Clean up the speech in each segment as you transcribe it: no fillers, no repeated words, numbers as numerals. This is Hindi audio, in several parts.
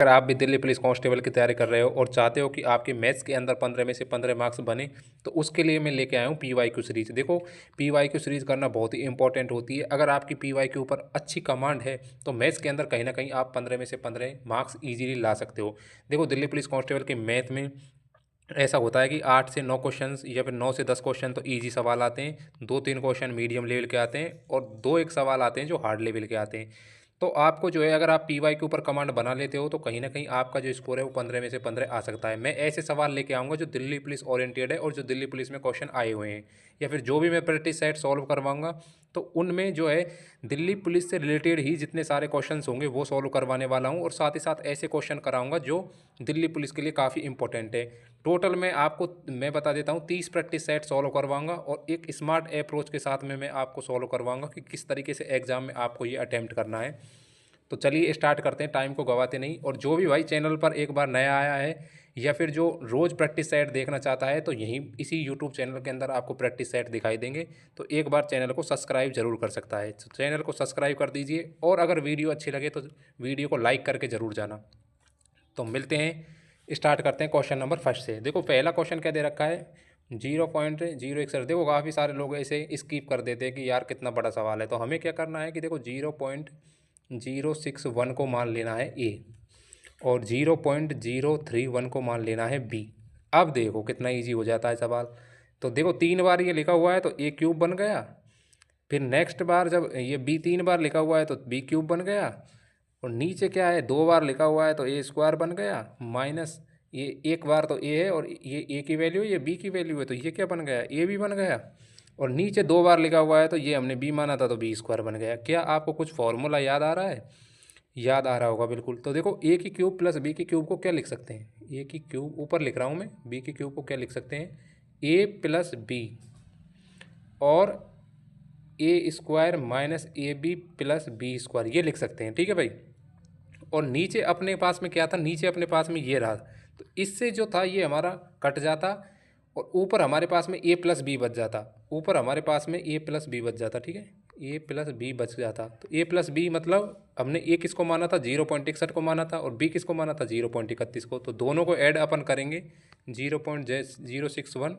अगर आप भी दिल्ली पुलिस कांस्टेबल की तैयारी कर रहे हो और चाहते हो कि आपके मैथ्स के अंदर 15 में से 15 मार्क्स बने, तो उसके लिए मैं लेके आया हूँ PYQ सीरीज़। देखो, PYQ सीरीज़ करना बहुत ही इंपॉर्टेंट होती है। अगर आपकी PYQ ऊपर अच्छी कमांड है तो मैथ्स के अंदर कहीं ना कहीं आप 15 में से 15 मार्क्स ईजिली ला सकते हो। देखो, दिल्ली पुलिस कांस्टेबल के मैथ में ऐसा होता है कि 8 से 9 क्वेश्चंस या फिर 9 से 10 क्वेश्चन तो इजी सवाल आते हैं, 2-3 क्वेश्चन मीडियम लेवल के आते हैं और 2-1 सवाल आते हैं जो हार्ड लेवल के आते हैं। तो आपको जो है, अगर आप PY के ऊपर कमांड बना लेते हो तो कहीं ना कहीं आपका जो स्कोर है वो 15 में से 15 आ सकता है। मैं ऐसे सवाल लेके आऊँगा जो दिल्ली पुलिस ओरिएंटेड है और जो दिल्ली पुलिस में क्वेश्चन आए हुए हैं, या फिर जो भी मैं प्रैक्टिस सेट सॉल्व करवाऊँगा तो उनमें जो है दिल्ली पुलिस से रिलेटेड ही जितने सारे क्वेश्चंस होंगे वो सॉल्व करवाने वाला हूँ, और साथ ही साथ ऐसे क्वेश्चन कराऊंगा जो दिल्ली पुलिस के लिए काफ़ी इंपॉर्टेंट है। टोटल में आपको मैं बता देता हूँ 30 प्रैक्टिस सेट सॉल्व करवाऊंगा और एक स्मार्ट अप्रोच के साथ में मैं आपको सॉल्व करवाऊंगा कि किस तरीके से एग्ज़ाम में आपको ये अटैम्प्ट करना है। तो चलिए स्टार्ट करते हैं, टाइम को गवाते नहीं। और जो भी भाई चैनल पर एक बार नया आया है या फिर जो रोज़ प्रैक्टिस सेट देखना चाहता है तो यहीं इसी यूट्यूब चैनल के अंदर आपको प्रैक्टिस सेट दिखाई देंगे, तो एक बार चैनल को सब्सक्राइब जरूर कर सकता है। तो चैनल को सब्सक्राइब कर दीजिए और अगर वीडियो अच्छी लगे तो वीडियो को लाइक करके ज़रूर जाना। तो मिलते हैं, स्टार्ट करते हैं क्वेश्चन नंबर फर्स्ट से। देखो, पहला क्वेश्चन क्या दे रखा है, 0.061। देखो, काफ़ी सारे लोग ऐसे स्किप कर देते हैं कि यार कितना बड़ा सवाल है। तो हमें क्या करना है कि देखो 0.061 को मान लेना है ए और 0.031 को मान लेना है बी। अब देखो कितना ईजी हो जाता है सवाल। तो देखो 3 बार ये लिखा हुआ है तो ए क्यूब बन गया, फिर नेक्स्ट बार जब ये बी 3 बार लिखा हुआ है तो बी क्यूब बन गया, और नीचे क्या है 2 बार लिखा हुआ है तो ए स्क्वायर बन गया, माइनस ये एक बार तो ए है और ये ए की वैल्यू है, ये बी की वैल्यू है, तो ये क्या बन गया, ए भी बन गया। और नीचे 2 बार लिखा हुआ है तो ये हमने बी माना था तो बी स्क्वायर बन गया। क्या आपको कुछ फॉर्मूला याद आ रहा है? याद आ रहा होगा बिल्कुल। तो देखो, ए की क्यूब प्लस बी की क्यूब को क्या लिख सकते हैं, ए की क्यूब ऊपर लिख रहा हूँ मैं, बी की क्यूब को क्या लिख सकते हैं, ए प्लस बी और A square minus A B plus B square, ये लिख सकते हैं। ठीक है भाई। और नीचे अपने पास में क्या था, नीचे अपने पास में ये रहा, तो इससे जो था ये हमारा कट जाता और ऊपर हमारे पास में ए प्लस बी बच जाता, ऊपर हमारे पास में ए प्लस बी बच जाता। ठीक है, ए प्लस बी बच जाता। तो ए प्लस बी मतलब हमने ए किसको माना था, 0.61 को माना था, और बी किसको माना था, 0.31 को। तो दोनों को ऐड अपन करेंगे, 0.061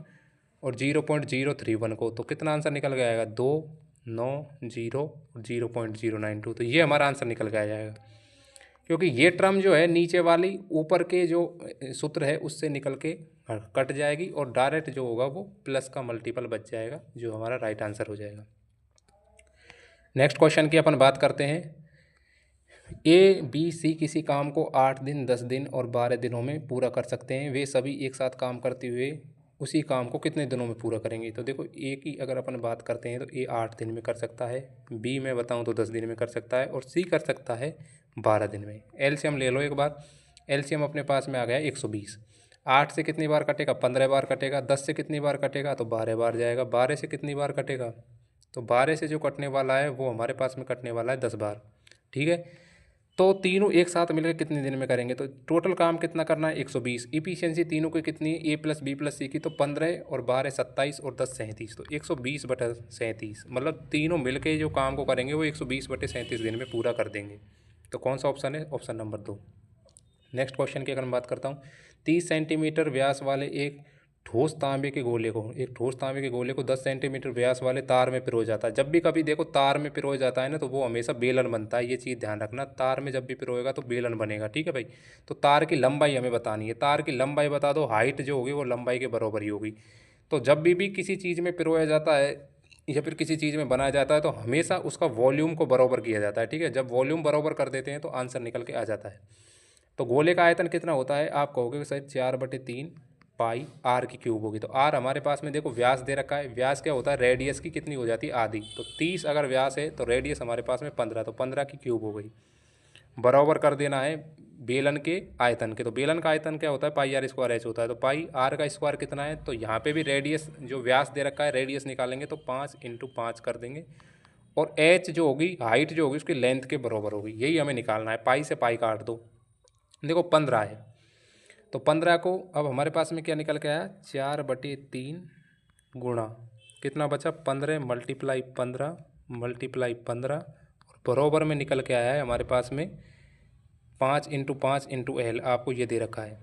और 0.031 को, तो कितना आंसर निकल के आएगा, 290 और 0.092। तो ये हमारा आंसर निकल के आ जाएगा, क्योंकि ये टर्म जो है नीचे वाली ऊपर के जो सूत्र है उससे निकल के कट जाएगी और डायरेक्ट जो होगा वो प्लस का मल्टीपल बच जाएगा, जो हमारा राइट आंसर हो जाएगा। नेक्स्ट क्वेश्चन की अपन बात करते हैं। ए बी सी किसी काम को 8 दिन 10 दिन और 12 दिनों में पूरा कर सकते हैं। वे सभी एक साथ काम करते हुए उसी काम को कितने दिनों में पूरा करेंगे। तो देखो, ए की अगर अपन बात करते हैं तो ए 8 दिन में कर सकता है, बी में बताऊं तो 10 दिन में कर सकता है, और सी कर सकता है 12 दिन में। एलसीएम ले लो एक बार। एलसीएम अपने पास में आ गया 120। 8 से कितनी बार कटेगा, 15 बार कटेगा। 10 से कितनी बार कटेगा, तो 12 बार जाएगा। 12 से कितनी बार कटेगा, तो 12 से जो कटने वाला है वो हमारे पास में कटने वाला है 10 बार। ठीक है, तो तीनों एक साथ मिलकर कितने दिन में करेंगे, तो टोटल काम कितना करना है, 120। इफिशियंसी तीनों की कितनी है, ए प्लस बी प्लस सी की, तो 15 और 12 27 और 10 37, तो 120/37, मतलब तीनों मिलके जो काम को करेंगे वो 120/37 दिन में पूरा कर देंगे। तो कौन सा ऑप्शन है, ऑप्शन नंबर 2। नेक्स्ट क्वेश्चन की अगर मैं बात करता हूँ, 30 सेंटीमीटर व्यास वाले एक ठोस तांबे के गोले को 10 सेंटीमीटर व्यास वाले तार में पिरोया जाता है। जब भी कभी देखो तार में पिरोया जाता है ना, तो वो हमेशा बेलन बनता है। ये चीज़ ध्यान रखना, तार में जब भी पिरोएगा तो बेलन बनेगा। ठीक है भाई। तो तार की लंबाई हमें बतानी है, तार की लंबाई बता दो, हाइट जो होगी वो लंबाई के बराबर ही होगी। तो जब भी किसी चीज़ में पिरोया जाता है या फिर किसी चीज़ में बनाया जाता है तो हमेशा उसका वॉल्यूम को बराबर किया जाता है। ठीक है, जब वॉल्यूम बराबर कर देते हैं तो आंसर निकल के आ जाता है। तो गोले का आयतन कितना होता है, आप कहोगे कि शायद 4/3 पाई आर की क्यूब होगी। तो आर हमारे पास में देखो व्यास दे रखा है, व्यास क्या होता है, रेडियस की कितनी हो जाती है, आधी। तो 30 अगर व्यास है तो रेडियस हमारे पास में 15, तो 15 की क्यूब हो गई। बराबर कर देना है बेलन के आयतन के। तो बेलन का आयतन क्या होता है, पाई आर स्क्वायर एच होता है। तो पाई आर का स्क्वायर कितना है, तो यहाँ पे भी रेडियस जो व्यास दे रखा है रेडियस निकालेंगे तो 5 × 5 कर देंगे, और एच जो होगी हाइट जो होगी उसकी लेंथ के बराबर होगी। यही हमें निकालना है, पाई से पाई काट दो। देखो 15 है, तो 15 को अब हमारे पास में क्या निकल के आया, 4/3 गुणा कितना बचा, 15 × 15 × 15 और बराबर में निकल के आया है हमारे पास में 5 × 5 × L आपको ये दे रखा है।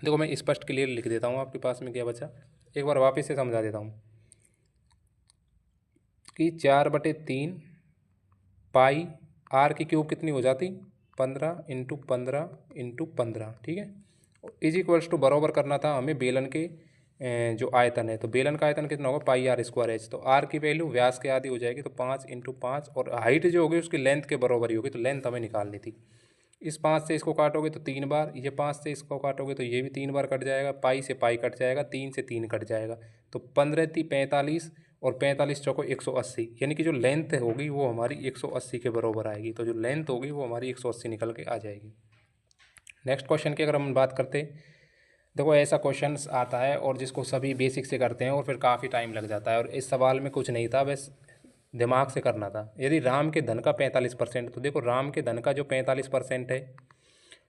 देखो मैं स्पष्ट क्लियर लिख देता हूँ, आपके पास में क्या बचा, एक बार वापस से समझा देता हूँ कि 4/3 पाई आर की क्यूब कितनी हो जाती, 15 × 15 × 15, ठीक है। इज इक्वल्स टू बराबर करना था हमें बेलन के जो आयतन है, तो बेलन का आयतन कितना होगा, πr²h। तो आर की वैल्यू व्यास के आधी हो जाएगी, तो 5 × 5, और हाइट जो होगी उसकी लेंथ के बराबर ही होगी, तो लेंथ हमें निकालनी थी। इस 5 से इसको काटोगे तो 3 बार, ये 5 से इसको काटोगे तो ये भी 3 बार कट जाएगा, पाई से पाई कट जाएगा, 3 से 3 कट जाएगा, तो 15 × 45 और 45 चौको 180, यानी कि जो लेंथ होगी वो हमारी 180 के बराबर आएगी। तो जो लेंथ होगी वो हमारी 180 निकल के आ जाएगी। नेक्स्ट क्वेश्चन की अगर हम बात करते, देखो ऐसा क्वेश्चन आता है और जिसको सभी बेसिक से करते हैं और फिर काफ़ी टाइम लग जाता है, और इस सवाल में कुछ नहीं था, बस दिमाग से करना था। यदि राम के धन का 45%, तो देखो राम के धन का जो 45% है,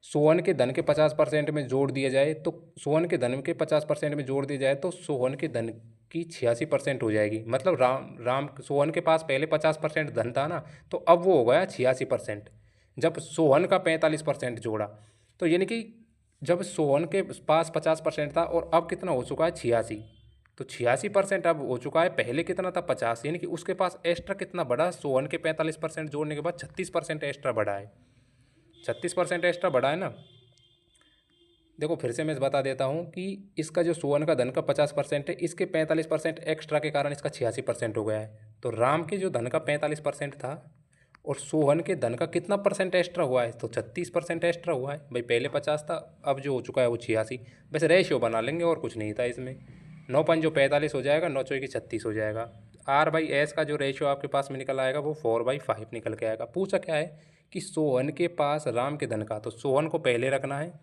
सोहन के धन के 50% में जोड़ दिया जाए, तो सोहन के धन के 50% में जोड़ दिया जाए तो सोहन के धन की 86% हो जाएगी। मतलब राम सोहन के पास पहले 50% धन था ना, तो अब वो हो गया 86%, जब सोहन का 45% जोड़ा। तो यानी कि जब सोहन के पास 50% था और अब कितना हो चुका है, 86, तो 86% अब हो चुका है, पहले कितना था, 50, यानी कि उसके पास एक्स्ट्रा कितना बढ़ा, सोहन के 45% जोड़ने के बाद 36% एक्स्ट्रा बढ़ा है, 36% एक्स्ट्रा बढ़ा है ना। देखो फिर से मैं बता देता हूँ कि इसका जो सोहन का धन का 50% है, इसके 45% एक्स्ट्रा के कारण इसका 86% हो गया है। तो राम के जो धन का 45% था और सोहन के धन का कितना परसेंट एक्स्ट्रा हुआ है, तो 36% एक्स्ट्रा हुआ है भाई, पहले 50 था, अब जो हो चुका है वो 86। बस रेशियो बना लेंगे और कुछ नहीं था इसमें, 9×5 45 हो जाएगा, 9×4 36 हो जाएगा। R/S का जो रेशियो आपके पास में निकल आएगा वो 4/5 निकल के आएगा। पूछा क्या है कि सोहन के पास राम के धन का, तो सोहन को पहले रखना है,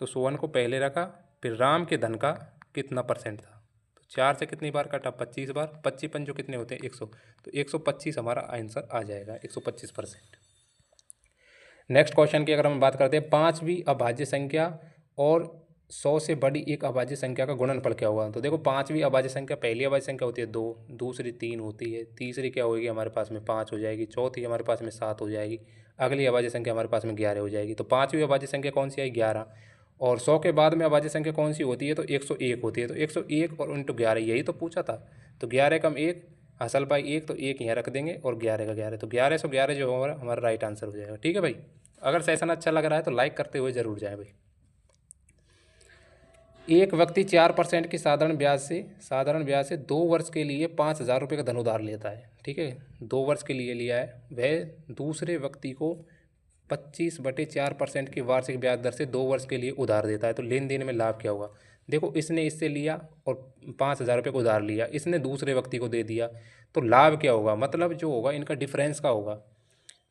तो सोहन को पहले रखा, फिर राम के धन का कितना परसेंट था, तो 4 से कितनी बार काटा, 25 बार, 25 पंजों कितने होते हैं, 100, तो 125 हमारा आंसर आ जाएगा, 125%। नेक्स्ट क्वेश्चन की अगर हम बात करते हैं, 5वीं अभाज्य संख्या और 100 से बड़ी एक अभाज्य संख्या का गुणनफल क्या होगा। तो देखो 5वीं अभाज्य संख्या, पहली अभाज्य संख्या होती है 2, दूसरी 3 होती है, तीसरी क्या होगी हमारे पास में 5 हो जाएगी, चौथी हमारे पास में 7 हो जाएगी, अगली अभाज्य संख्या हमारे पास में 11 हो जाएगी। तो 5वीं अभाज्य संख्या कौन सी आई, 11, और 100 के बाद में अभाज्य संख्या कौन सी होती है, तो 101 होती है। तो 101 और × 11, यही तो पूछा था। तो 11 कम 1 असल पाई 1, तो 1 यहाँ रख देंगे और 11 का 11, तो 1111 जो हमारा राइट आंसर हो जाएगा। ठीक है भाई, अगर सेशन अच्छा लग रहा है तो लाइक करते हुए ज़रूर जाए भाई। एक व्यक्ति 4% की साधारण ब्याज से 2 वर्ष के लिए 5,000 रुपये का धन उधार लेता है, ठीक है, 2 वर्ष के लिए लिया है। वह दूसरे व्यक्ति को 25/4% की वार्षिक ब्याज दर से 2 वर्ष के लिए उधार देता है, तो लेन देन में लाभ क्या होगा। देखो इसने इससे लिया और 5,000 रुपये को उधार लिया, इसने दूसरे व्यक्ति को दे दिया, तो लाभ क्या होगा, मतलब जो होगा इनका डिफरेंस का होगा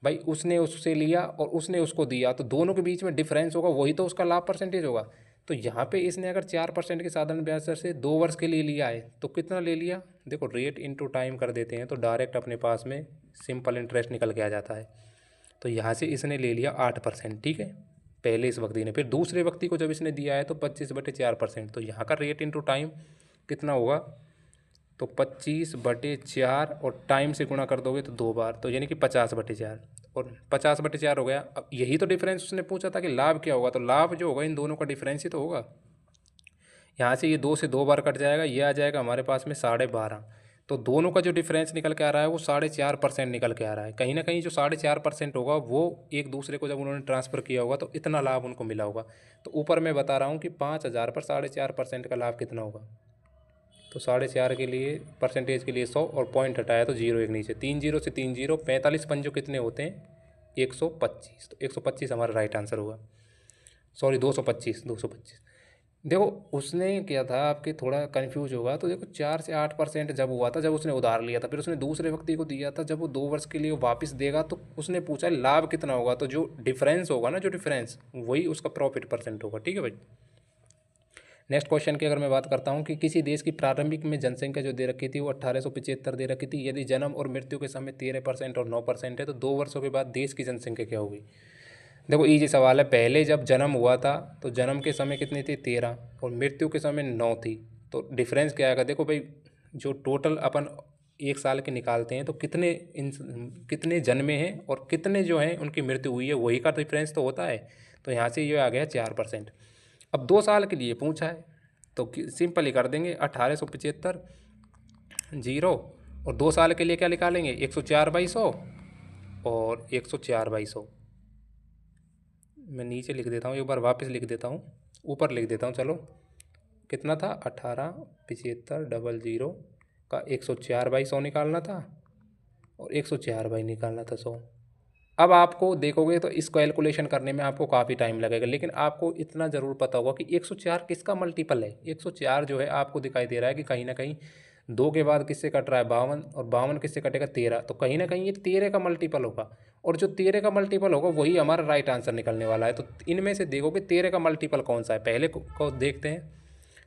भाई। उसने उससे लिया और उसने उसको दिया, तो दोनों के बीच में डिफरेंस होगा, वही तो उसका लाभ परसेंटेज होगा। तो यहाँ पे इसने अगर 4% की साधारण ब्याज दर से 2 वर्ष के लिए लिया है, तो कितना ले लिया, देखो रेट इनटू टाइम कर देते हैं तो डायरेक्ट अपने पास में सिंपल इंटरेस्ट निकल के आ जाता है। तो यहाँ से इसने ले लिया 8%, ठीक है, पहले इस व्यक्ति ने। फिर दूसरे व्यक्ति को जब इसने दिया है तो 25/4%, तो यहाँ का रेट इनटू टाइम कितना होगा, तो 25/4 और टाइम से गुणा कर दोगे तो 2 बार, तो यानी कि 50/4, और 50/4 हो गया। अब यही तो डिफरेंस उसने पूछा था कि लाभ क्या होगा, तो लाभ जो होगा इन दोनों का डिफरेंस ही तो होगा। यहाँ से ये 2 से 2 बार कट जाएगा, ये आ जाएगा हमारे पास में 12.5, तो दोनों का जो डिफरेंस निकल के आ रहा है वो 4.5% निकल के आ रहा है। कहीं ना कहीं जो 4.5% होगा वो एक दूसरे को जब उन्होंने ट्रांसफ़र किया होगा तो इतना लाभ उनको मिला होगा। तो ऊपर मैं बता रहा हूँ कि 5,000 पर 4.5% का लाभ कितना होगा, तो 4.5 के लिए परसेंटेज के लिए 100 और पॉइंट हटाया तो 0 एक नीचे, 3 0 से 3 0, 45 पंजों कितने होते हैं, 125, तो 125 हमारा राइट आंसर होगा। सॉरी 225। देखो उसने क्या था, आपके थोड़ा कन्फ्यूज होगा, तो देखो 4 से 8% जब हुआ था, जब उसने उधार लिया था, फिर उसने दूसरे व्यक्ति को दिया था, जब वो 2 वर्ष के लिए वापस देगा तो उसने पूछा लाभ कितना होगा, तो जो डिफरेंस होगा ना, जो डिफरेंस वही उसका प्रॉफिट परसेंट होगा। ठीक है भाई। नेक्स्ट क्वेश्चन की अगर मैं बात करता हूँ कि किसी देश की प्रारंभिक में जनसंख्या जो दे रखी थी वो 1875 दे रखी थी, यदि जन्म और मृत्यु के समय 13% और 9% है, तो 2 वर्षों के बाद देश की जनसंख्या क्या होगी। देखो इजी सवाल है। पहले जब जन्म हुआ था तो जन्म के समय कितनी थी, 13, और मृत्यु के समय 9 थी, तो डिफरेंस क्या आएगा। देखो भाई जो टोटल अपन 1 साल के निकालते हैं तो कितने जन्मे हैं और कितने जो हैं उनकी मृत्यु हुई है, वही का डिफरेंस तो होता है। तो यहाँ से ये आ गया 4%। अब 2 साल के लिए पूछा है तो सिंपल ही कर देंगे, 1875 जीरो, और 2 साल के लिए क्या निकालेंगे, 104/100 और 104/100। मैं नीचे लिख देता हूँ, एक बार वापस लिख देता हूँ, ऊपर लिख देता हूँ। चलो कितना था, 1875 का 104/100 निकालना था और 104 निकालना था 100। अब आपको देखोगे तो इस कैलकुलेशन करने में आपको काफ़ी टाइम लगेगा, लेकिन आपको इतना ज़रूर पता होगा कि 104 किसका मल्टीपल है। 104 जो है आपको दिखाई दे रहा है कि कहीं ना कहीं 2 के बाद किससे कट रहा है, 52, और 52 किससे कटेगा, 13। तो कहीं ना कहीं ये 13 का मल्टीपल होगा, और जो 13 का मल्टीपल होगा वही हमारा राइट आंसर निकलने वाला है। तो इनमें से देखोगे 13 का मल्टीपल कौन सा है, पहले को देखते हैं।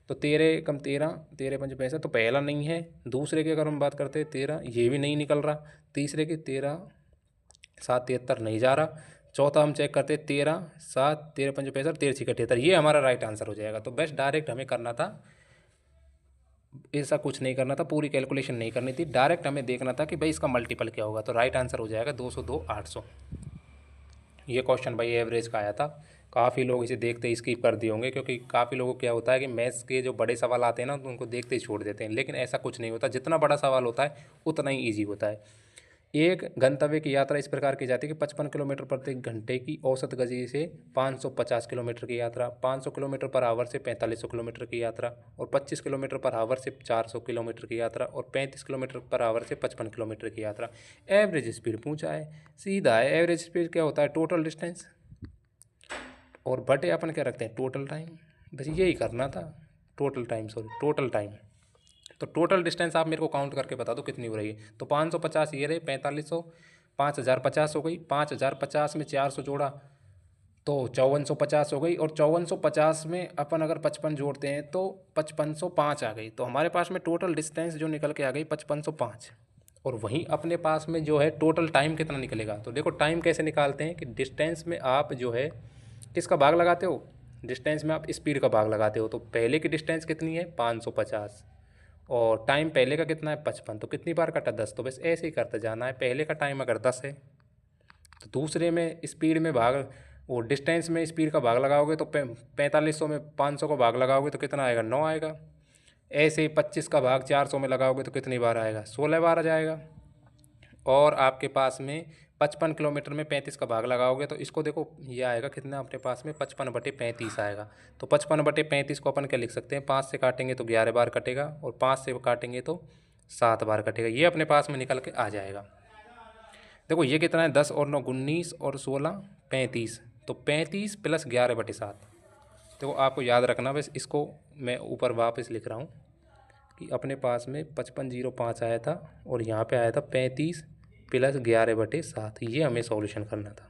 तो 13 कम 13, 13 पंच 65, तो पहला नहीं है। दूसरे की अगर हम बात करते हैं 13, ये भी नहीं निकल रहा। तीसरे की 13 7 73 नहीं जा रहा। चौथा हम चेक करते हैं 13 7 13 पंच 65 13 6 78, ये हमारा राइट आंसर हो जाएगा। तो बेस्ट डायरेक्ट हमें करना था, ऐसा कुछ नहीं करना था, पूरी कैलकुलेशन नहीं करनी थी, डायरेक्ट हमें देखना था कि भाई इसका मल्टीपल क्या होगा। तो राइट आंसर हो जाएगा 202 800। ये क्वेश्चन भाई एवरेज का आया था। काफ़ी लोग इसे देखते ही स्किप कर दिए होंगे, क्योंकि काफ़ी लोगों को क्या होता है कि मैथ्स के जो बड़े सवाल आते हैं ना तो उनको देखते ही छोड़ देते हैं, लेकिन ऐसा कुछ नहीं होता। जितना बड़ा सवाल होता है उतना ही ईजी होता है। एक गंतव्य की यात्रा इस प्रकार की जाती है कि 55 किलोमीटर प्रति घंटे की औसत गति से 550 किलोमीटर की यात्रा, 500 किलोमीटर पर आवर से 4500 किलोमीटर की यात्रा, और 25 किलोमीटर पर आवर से 400 किलोमीटर की यात्रा, और 35 किलोमीटर पर आवर से 55 किलोमीटर की यात्रा। एवरेज स्पीड पूछा है, सीधा है। एवरेज स्पीड क्या होता है, टोटल डिस्टेंस, और बटे अपन क्या रखते हैं, टोटल टाइम। बस यही करना था, total time, sorry total time. तो टोटल डिस्टेंस आप मेरे को काउंट करके बता दो कितनी हो रही है। तो 550 ये रहे, 4500, 5050 हो गई, 5050 में 400 जोड़ा तो 5450 हो गई, और 5450 में अपन अगर 55 जोड़ते हैं तो 5505 आ गई। तो हमारे पास में टोटल डिस्टेंस जो निकल के आ गई 5505। और वहीं अपने पास में जो है टोटल टाइम कितना निकलेगा। तो देखो टाइम कैसे निकालते हैं कि डिस्टेंस में आप जो है किसका भाग लगाते हो, डिस्टेंस में आप स्पीड का भाग लगाते हो। तो पहले की डिस्टेंस कितनी है 550, और टाइम पहले का कितना है 55, तो कितनी बार कटा 10। तो बस ऐसे ही करते जाना है। पहले का टाइम अगर 10 है तो दूसरे में स्पीड में भाग, वो डिस्टेंस में स्पीड का भाग लगाओगे तो 4500 में 500 का भाग लगाओगे तो कितना आएगा, 9 आएगा। ऐसे ही 25 का भाग 400 में लगाओगे तो कितनी बार आएगा, 16 बार आ जाएगा। और आपके पास में 55 किलोमीटर में 35 का भाग लगाओगे तो इसको देखो ये आएगा कितना अपने पास में 55/35 आएगा। तो 55/35 को अपन क्या लिख सकते हैं, 5 से काटेंगे तो 11 बार कटेगा, और 5 से काटेंगे तो 7 बार कटेगा। ये अपने पास में निकल के आ जाएगा। देखो ये कितना है, 10 और 9 19 और 16 35, तो 35 + 11/7। देखो आपको याद रखना, बस इसको मैं ऊपर वापस लिख रहा हूँ कि अपने पास में 5505 आया था और यहाँ पे आया था 35 + 11/7। ये हमें सॉल्यूशन करना था।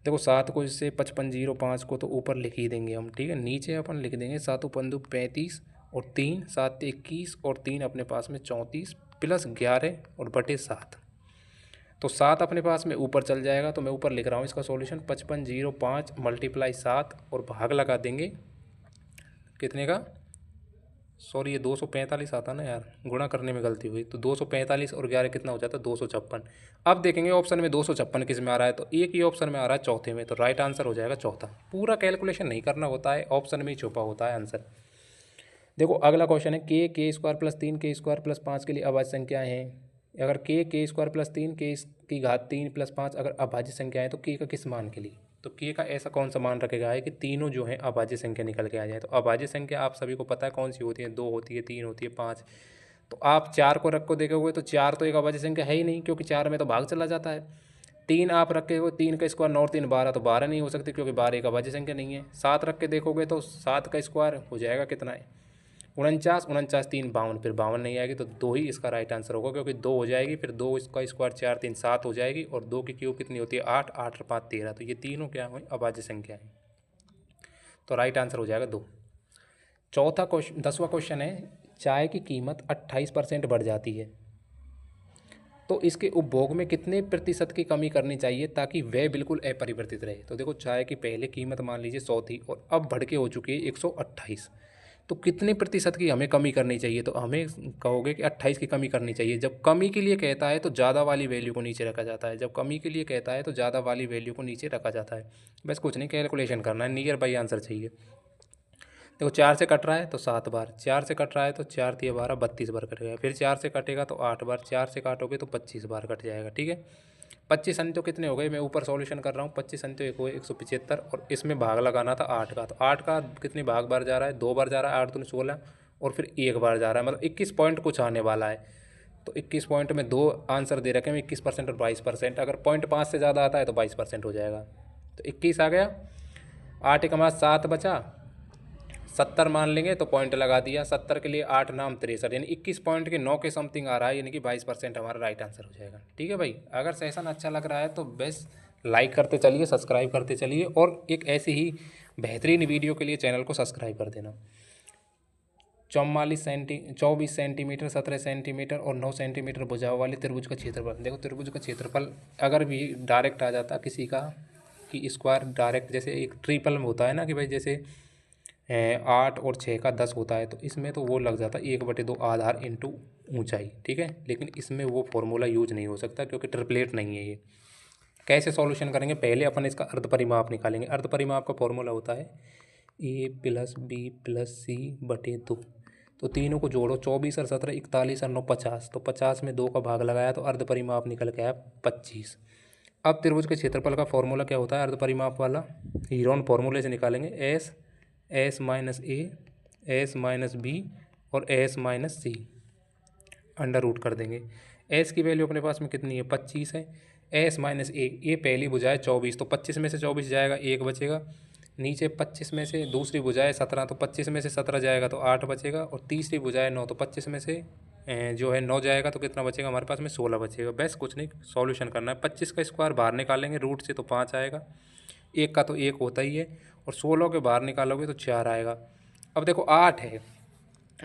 देखो 7 को इससे 5505 को तो ऊपर लिख ही देंगे हम, ठीक है। नीचे अपन लिख देंगे 7 पंदु 35 और 3 7 21 और 3 अपने पास में 34 + 11 और बटे 7। तो 7 अपने पास में ऊपर चल जाएगा, तो मैं ऊपर लिख रहा हूँ इसका सॉल्यूशन 5505 × 7 और भाग लगा देंगे कितने का, सॉरी ये 245 आता ना यार, गुणा करने में गलती हुई। तो 245 और 11 कितना हो जाता है, 256। अब देखेंगे ऑप्शन में 256 किस में आ रहा है, तो एक ही ऑप्शन में आ रहा है चौथे में। तो राइट आंसर हो जाएगा चौथा। पूरा कैलकुलेशन नहीं करना होता है, ऑप्शन में ही छुपा होता है आंसर। देखो अगला क्वेश्चन है k² + 3 k² + 5 के लिए अभाज्य संख्याएँ हैं। अगर k² + 3 k³ 3 + 5 अगर अभाज्य संख्या है तो k का किस मान के लिए। तो k का ऐसा कौन सा मान रखेगा है कि तीनों जो है अभाज्य संख्या निकल के आ जाए। तो अभाज्य संख्या आप सभी को पता है कौन सी होती है, 2 होती है, 3 होती है, 5। तो आप 4 को रख को देखोगे तो 4 तो एक अभाज्य संख्या है ही नहीं, क्योंकि 4 में तो भाग चला जाता है। 3 आप रखे हो, 3 का स्क्वायर 9 और 3 12, तो 12 नहीं हो सकती क्योंकि 12 एक अभाज्य संख्या नहीं है। 7 रख के देखोगे तो 7 का स्क्वायर हो जाएगा कितना है 49, 49 3 52, फिर 52 नहीं आएगी। तो 2 ही इसका राइट आंसर होगा, क्योंकि 2 हो जाएगी, फिर 2 इसका स्क्वायर 4 3 7 हो जाएगी, और 2 की क्यूब कितनी होती है 8, 8 और 5 13। तो ये तीनों क्या हुए अभाज्य संख्या है। तो राइट आंसर हो जाएगा 2। चौथा क्वेश्चन 10वां क्वेश्चन है, चाय की कीमत 28% बढ़ जाती है तो इसके उपभोग में कितने प्रतिशत की कमी करनी चाहिए ताकि वह बिल्कुल अपरिवर्तित रहे। तो देखो चाय की पहले कीमत मान लीजिए 100 थी और अब बढ़ के हो चुकी है 128। तो कितने प्रतिशत की हमें कमी करनी चाहिए, तो हमें कहोगे कि 28 की कमी करनी चाहिए। जब कमी के लिए कहता है तो ज़्यादा वाली वैल्यू को नीचे रखा जाता है, जब कमी के लिए कहता है तो ज़्यादा वाली वैल्यू को नीचे रखा जाता है। बस कुछ नहीं, कैलकुलेशन करना है, नियर बाई आंसर चाहिए। देखो 4 से कट रहा है तो 7 बार, 4 से कट रहा है तो 4 तिया 12 32 बार कटेगा, फिर 4 से कटेगा तो 8 बार, 4 से काटोगे तो 25 बार कट जाएगा। ठीक है, 25 अंक तो कितने हो गए, मैं ऊपर सॉल्यूशन कर रहा हूँ। 25 अंक तो एक हुए 175, और इसमें भाग लगाना था 8 का, तो 8 का कितने भाग बार जा रहा है, 2 बार जा रहा है, 8 दूनी 16, और फिर 1 बार जा रहा है, मतलब 21 पॉइंट कुछ आने वाला है। तो 21 पॉइंट में 2 आंसर दे रखे हैं, 21% और 22%। अगर पॉइंट 5 से ज़्यादा आता है तो 22% हो जाएगा। तो 21 आ गया, 8 एक हमारा 7 बचा, 70 मान लेंगे तो पॉइंट लगा दिया, 70 के लिए 8 नाम 63, यानी 21 पॉइंट के 9 के समथिंग आ रहा है, यानी कि 22% हमारा राइट आंसर हो जाएगा। ठीक है भाई, अगर सेशन अच्छा लग रहा है तो बस लाइक करते चलिए, सब्सक्राइब करते चलिए, और एक ऐसी ही बेहतरीन वीडियो के लिए चैनल को सब्सक्राइब कर देना। 24 सेंटीमीटर 17 सेंटीमीटर और 9 सेंटीमीटर भुजाओं वाले त्रिभुज का क्षेत्रफल। देखो त्रिभुज का क्षेत्रफल अगर भी डायरेक्ट आ जाता किसी का कि स्क्वायर डायरेक्ट, जैसे एक ट्रिपल में होता है ना कि भाई जैसे 8 और 6 का 10 होता है, तो इसमें तो वो लग जाता 1/2 आधार इंटू ऊंचाई। ठीक है, लेकिन इसमें वो फॉर्मूला यूज नहीं हो सकता क्योंकि ट्रिपलेट नहीं है ये। कैसे सॉल्यूशन करेंगे, पहले अपन इसका अर्ध परिमाप निकालेंगे। अर्ध परिमाप का फॉर्मूला होता है a + b + c/2। तो तीनों को जोड़ो, 24 और 17 41 और 9 50, तो 50 में 2 का भाग लगाया तो अर्ध परिमाप निकल के आया 25। अब त्रिभुज के क्षेत्रफल का फॉर्मूला क्या होता है अर्ध परिमाप वाला, हीरोन फॉर्मूले से निकालेंगे, s - a s - b और s - c अंडर रूट कर देंगे। s की वैल्यू अपने पास में कितनी है, 25 है। s - a, ये पहली भुजा है 24, तो 25 में से 24 जाएगा, 1 बचेगा। नीचे 25 में से दूसरी भुजा है 17, तो 25 में से 17 जाएगा तो 8 बचेगा, और तीसरी भुजा है 9, तो 25 में से जो है 9 जाएगा तो कितना बचेगा हमारे पास में, 16 बचेगा। बस कुछ नहीं, सॉल्यूशन करना है। 25 का स्क्वायर बाहर निकालेंगे रूट से तो 5 आएगा, 1 का तो 1 होता ही है, और 16 के बाहर निकालोगे तो 4 आएगा। अब देखो 8 है,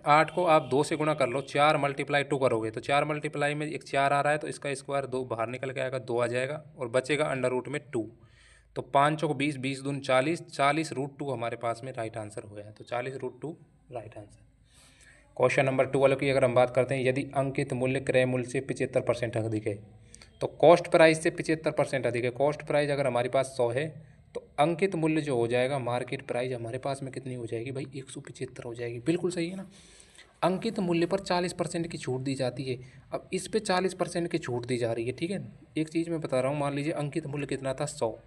8 को आप 2 से गुणा कर लो, 4 × 2 करोगे तो 4 मल्टीप्लाई में एक 4 आ रहा है, तो इसका स्क्वायर 2 बाहर निकल के आएगा, 2 आ जाएगा, और बचेगा अंडर रूट में 2। तो 5 चौक 20, 20 दूनी 40, 40√2 हमारे पास में राइट आंसर हो गया। तो 40√2 राइट आंसर। क्वेश्चन नंबर 12 की अगर हम बात करते हैं, यदि अंकित मूल्य क्रय मूल्य से 75% अधिक है, तो कॉस्ट प्राइस से 75% अधिक है। कॉस्ट प्राइस अगर हमारे पास 100 है तो अंकित मूल्य जो हो जाएगा मार्केट प्राइस हमारे पास में कितनी हो जाएगी भाई, 175 हो जाएगी। बिल्कुल सही है ना। अंकित मूल्य पर 40% की छूट दी जाती है। अब इस पे 40% की छूट दी जा रही है। ठीक है, एक चीज़ मैं बता रहा हूँ, मान लीजिए अंकित मूल्य कितना था 100,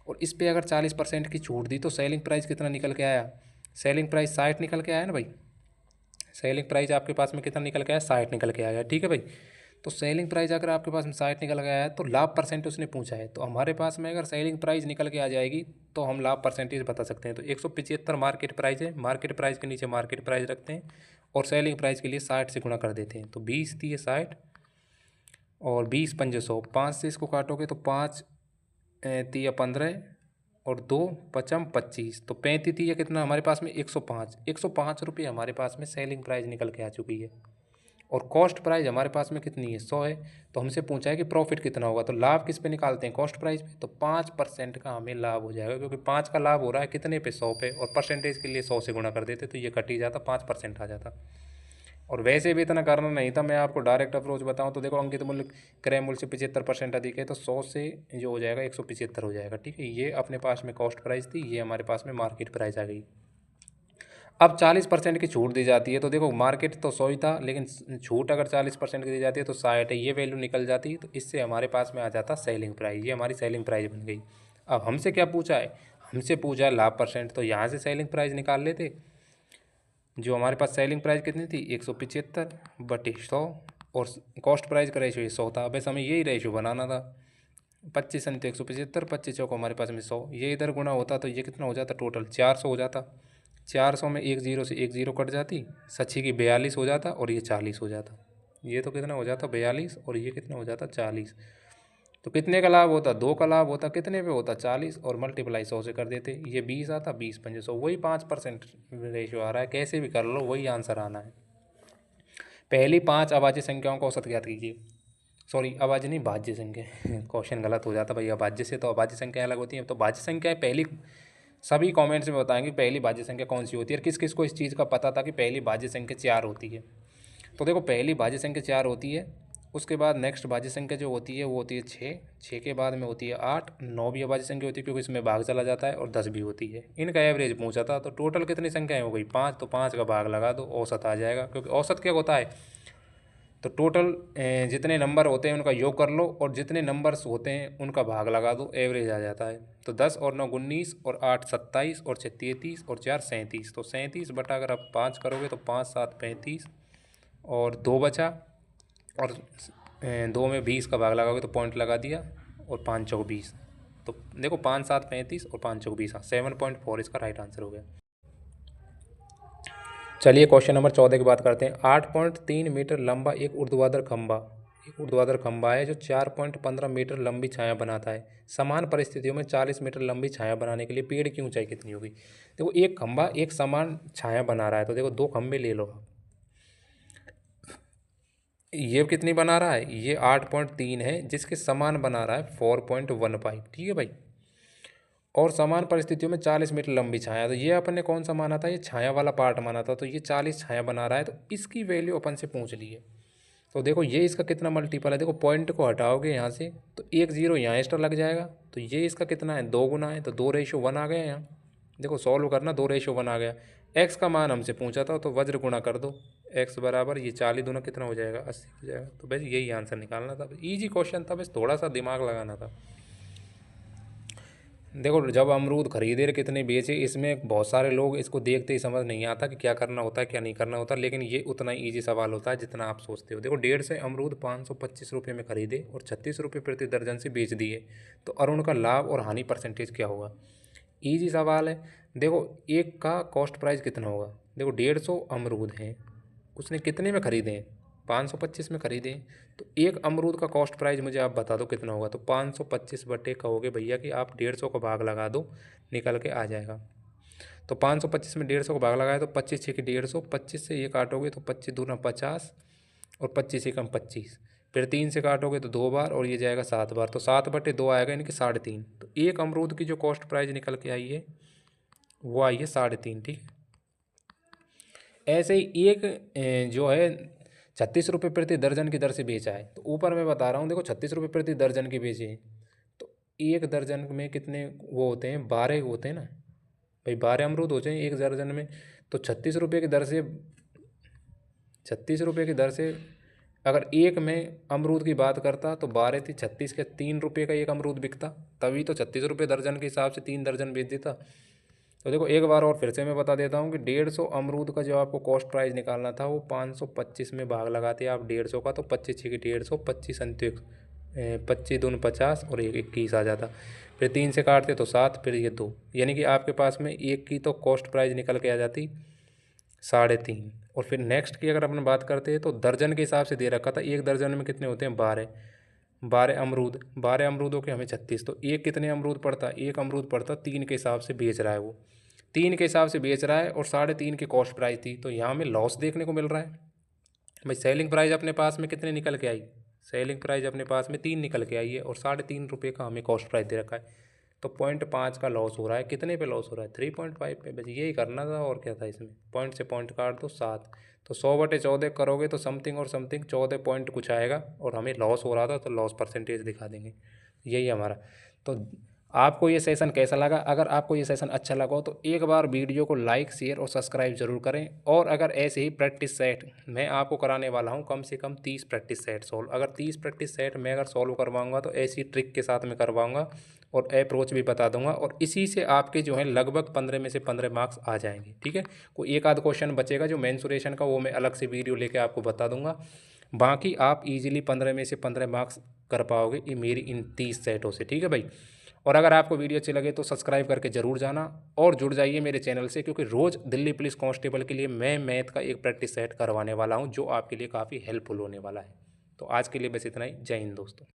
और इस पे अगर 40% की छूट दी तो सेलिंग प्राइस कितना निकल के आया, सेलिंग प्राइस 60 निकल के आया ना भाई। सेलिंग प्राइस आपके पास में कितना निकल के आया, 60 निकल के आया। ठीक है भाई, तो सेलिंग प्राइस अगर आपके पास में 60 निकल गया है तो लाभ परसेंट उसने पूछा है, तो हमारे पास में अगर सेलिंग प्राइस निकल के आ जाएगी तो हम लाभ परसेंटेज बता सकते हैं। तो 175 मार्केट प्राइस है, मार्केट प्राइस के नीचे मार्केट प्राइस रखते हैं और सेलिंग प्राइस के लिए 60 से गुणा कर देते हैं। तो 20 दिए 60 और 20 पंजे 100, 5 से इसको काटोगे तो 5 तिया 15 और 2 पचम 25, तो 35 तिया कितना हमारे पास में 105, 105 रुपये हमारे पास में सेलिंग प्राइस निकल के आ चुकी है। और कॉस्ट प्राइस हमारे पास में कितनी है, 100 है। तो हमसे पूछा है कि प्रॉफिट कितना होगा, तो लाभ किस पे निकालते हैं, कॉस्ट प्राइस पे। तो 5% का हमें लाभ हो जाएगा, क्योंकि 5 का लाभ हो रहा है कितने पे, 100 पे, और परसेंटेज के लिए 100 से गुणा कर देते तो ये कट ही जाता, 5% आ जाता। और वैसे भी इतना करना नहीं था, मैं आपको डायरेक्ट अप्रोच बताऊं तो देखो अंकित मूल्य क्रय मूल्य से 75% अधिक है, तो 100 से जो हो जाएगा 175 हो जाएगा। ठीक है, ये अपने पास में कॉस्ट प्राइस थी, ये हमारे पास में मार्केट प्राइस आ गई। अब 40% की छूट दी जाती है, तो देखो मार्केट तो 100 ही था, लेकिन छूट अगर 40% की दी जाती है तो 60 है, ये वैल्यू निकल जाती है, तो इससे हमारे पास में आ जाता सेलिंग प्राइस, ये हमारी सेलिंग प्राइस बन गई। अब हमसे क्या पूछा है, हमसे पूछा है लाभ परसेंट, तो यहाँ से सेलिंग प्राइस निकाल लेते। जो हमारे पास सेलिंग प्राइस कितनी थी 175/100, और कॉस्ट प्राइस का रेशो 100 था। बस हमें यही रेशो बनाना था, 25 तो 175, 25 चौको हमारे पास में 100, ये इधर गुणा होता तो ये कितना हो जाता, टोटल 400 हो जाता। 400 में 1 0 से 1 0 कट जाती, 6 की 42 हो जाता, और ये 40 हो जाता। ये तो कितना हो जाता 42, और ये कितना हो जाता 40। तो कितने का लाभ होता, 2 का लाभ होता, कितने पे होता 40, और मल्टीप्लाई 100 से कर देते, ये 20 आता, 20 पंजे 100, वही 5% रेशियो आ रहा है। कैसे भी कर लो वही आंसर आना है। पहली 5 अभाज्य संख्याओं का औसत ज्ञात कीजिए। सॉरी, अभाज्य नहीं, भाज्य संख्या। क्वेश्चन गलत हो जाता भाई, अभाज्य से तो अभाज्य संख्या अलग होती है। तो भाज्य संख्या है, पहली सभी कमेंट्स में बताएंगे पहली भाज्य संख्या कौन सी होती है और किस किस को इस चीज़ का पता था कि पहली भाज्य संख्या 4 होती है। तो देखो पहली भाज्य संख्या 4 होती है, उसके बाद नेक्स्ट भाज्य संख्या जो होती है वो होती है 6, 6 के बाद में होती है 8, 9 भी भाज्य संख्या होती है क्योंकि इसमें भाग चला जाता है, और 10 भी होती है। इनका एवरेज पूछा था, तो टोटल कितनी संख्याएं हो गई 5, तो 5 का भाग लगा दो, औसत आ जाएगा। क्योंकि औसत क्या होता है, तो टोटल जितने नंबर होते हैं उनका योग कर लो और जितने नंबर्स होते हैं उनका भाग लगा दो, एवरेज आ जाता है। तो 10 और 9 19 और 8 27 और 6 33 और 4 37, तो 37 बटा अगर आप 5 करोगे तो 5 7 35 और 2 बचा, और 2 में 20 का भाग लगाओगे तो पॉइंट लगा दिया, और 5 चौक 20। तो देखो 5 7 35 और 5 चौक 20, 7.4 इसका राइट आंसर हो गया। चलिए क्वेश्चन नंबर 14 की बात करते हैं। 8.3 मीटर लंबा एक ऊर्ध्वाधर खंभा है जो 4.15 मीटर लंबी छाया बनाता है। समान परिस्थितियों में 40 मीटर लंबी छाया बनाने के लिए पेड़ की ऊंचाई कितनी होगी। देखो एक खंभा एक समान छाया बना रहा है, तो देखो 2 खंभे ले लो। ये कितनी बना रहा है, ये 8.3 है, जिसके समान बना रहा है 4.15। ठीक है भाई, और समान परिस्थितियों में 40 मीटर लंबी छाया, तो ये अपन ने कौन सा माना था, ये छाया वाला पार्ट माना था। तो ये 40 छाया बना रहा है, तो इसकी वैल्यू अपन से पूछ ली है। तो देखो ये इसका कितना मल्टीपल है, देखो पॉइंट को हटाओगे यहाँ से तो 1 0 यहाँ एक्स्ट्रा लग जाएगा। तो ये इसका कितना है, 2 गुना है, तो 2:1 आ गया यहाँ। देखो सॉल्व करना, 2:1 आ गया। एक्स का मान हमसे पूछा था, तो वज्र गुणा कर दो, एक्स बराबर ये 40 दूना कितना हो जाएगा, 80 हो जाएगा। तो बस यही आंसर निकालना था, ईजी क्वेश्चन था, बस थोड़ा सा दिमाग लगाना था। देखो जब अमरूद खरीदे कितने बेचे, इसमें बहुत सारे लोग इसको देखते ही समझ नहीं आता कि क्या करना होता है क्या नहीं करना होता, लेकिन ये उतना ही ईजी सवाल होता है जितना आप सोचते हो। देखो 1.5 से अमरूद 525 रुपये में खरीदे और 36 रुपये प्रति दर्जन से बेच दिए, तो अरुण का लाभ और हानि परसेंटेज क्या होगा। ईजी सवाल है। देखो एक का कॉस्ट प्राइस कितना होगा, देखो 150 अमरूद हैं, उसने कितने में खरीदे हैं, 525 में खरीदे। तो एक अमरूद का कॉस्ट प्राइस मुझे आप बता दो कितना होगा। तो 525 बटे कहोगे भैया कि आप 150 का भाग लगा दो, निकल के आ जाएगा। तो 525 में 150 का भाग लगाए तो 25 6 की 150, 25 से ये काटोगे तो 25 दूना 50 और 25 से कम 25, फिर 3 से काटोगे तो 2 बार और ये जाएगा 7 बार, तो 7 बटे 2 आएगा, यानी कि 3.5। तो एक अमरूद की जो कॉस्ट प्राइस निकल के आई है वो आई है 3.5। ठीक है, ऐसे ही एक जो है 36 रुपये प्रति दर्जन की दर से बेचा है। तो ऊपर मैं बता रहा हूँ, देखो 36 रुपये प्रति दर्जन के बेचे हैं, तो एक दर्जन में कितने वो होते हैं, 12 होते हैं ना भाई, 12 अमरूद होते हैं एक दर्जन में। तो 36 रुपये की दर से, 36 रुपये की दर से अगर एक में अमरूद की बात करता तो 12 थी 36 के 3 रुपये का एक अमरूद बिकता, तभी तो 36 रुपये दर्जन के हिसाब से 3 दर्जन बेच देता। तो देखो एक बार और फिर से मैं बता देता हूँ कि 150 अमरूद का जो आपको कॉस्ट प्राइस निकालना था वो 525 में भाग लगाते आप 150 का, तो 25 6 की 150, 25 अंतिम 25 दून 50 और 1 21 आ जाता। फिर 3 से काटते तो 7, फिर ये 2, यानी कि आपके पास में एक की तो कॉस्ट प्राइस निकल के आ जाती 3.5। और फिर नेक्स्ट की अगर अपन बात करते हैं तो दर्जन के हिसाब से दे रखा था, एक दर्जन में कितने होते हैं 12, 12 अमरूद, 12 अमरूदों के हमें 36, तो एक कितने अमरूद पड़ता, एक अमरूद पड़ता 3 के हिसाब से बेच रहा है वो, 3 के हिसाब से बेच रहा है और 3.5 की कॉस्ट प्राइस थी, तो यहाँ हमें लॉस देखने को मिल रहा है भाई। सेलिंग प्राइस अपने पास में कितने निकल के आई, सेलिंग प्राइस अपने पास में 3 निकल के आई है और 3.5 रुपये का हमें कॉस्ट प्राइस दे रखा है, तो 0.5 का लॉस हो रहा है। कितने पे लॉस हो रहा है, 3.5 पे। बस यही करना था और क्या था इसमें, पॉइंट से पॉइंट काट दो 7, तो 100/14 करोगे तो समथिंग और समथिंग 14 पॉइंट कुछ आएगा, और हमें लॉस हो रहा था तो लॉस परसेंटेज दिखा देंगे, यही हमारा। तो आपको ये सेशन कैसा लगा, अगर आपको ये सेशन अच्छा लगा हो तो एक बार वीडियो को लाइक शेयर और सब्सक्राइब जरूर करें। और अगर ऐसे ही प्रैक्टिस सेट मैं आपको कराने वाला हूं, कम से कम 30 प्रैक्टिस सेट सॉल्व, अगर 30 प्रैक्टिस सेट मैं अगर सॉल्व करवाऊंगा तो ऐसी ट्रिक के साथ में करवाऊंगा और अप्रोच भी बता दूंगा, और इसी से आपके जो है लगभग 15 में से 15 मार्क्स आ जाएंगे। ठीक है, कोई एक आध क्वेश्चन बचेगा जो मेंसुरेशन का, वो मैं अलग से वीडियो लेके आपको बता दूंगा। बाकी आप इजीली 15 में से 15 मार्क्स कर पाओगे ये मेरी इन 30 सेटों से। ठीक है भाई, और अगर आपको वीडियो अच्छी लगे तो सब्सक्राइब करके ज़रूर जाना और जुड़ जाइए मेरे चैनल से, क्योंकि रोज़ दिल्ली पुलिस कांस्टेबल के लिए मैं मैथ का एक प्रैक्टिस सेट करवाने वाला हूं जो आपके लिए काफ़ी हेल्पफुल होने वाला है। तो आज के लिए बस इतना ही, जय हिंद दोस्तों।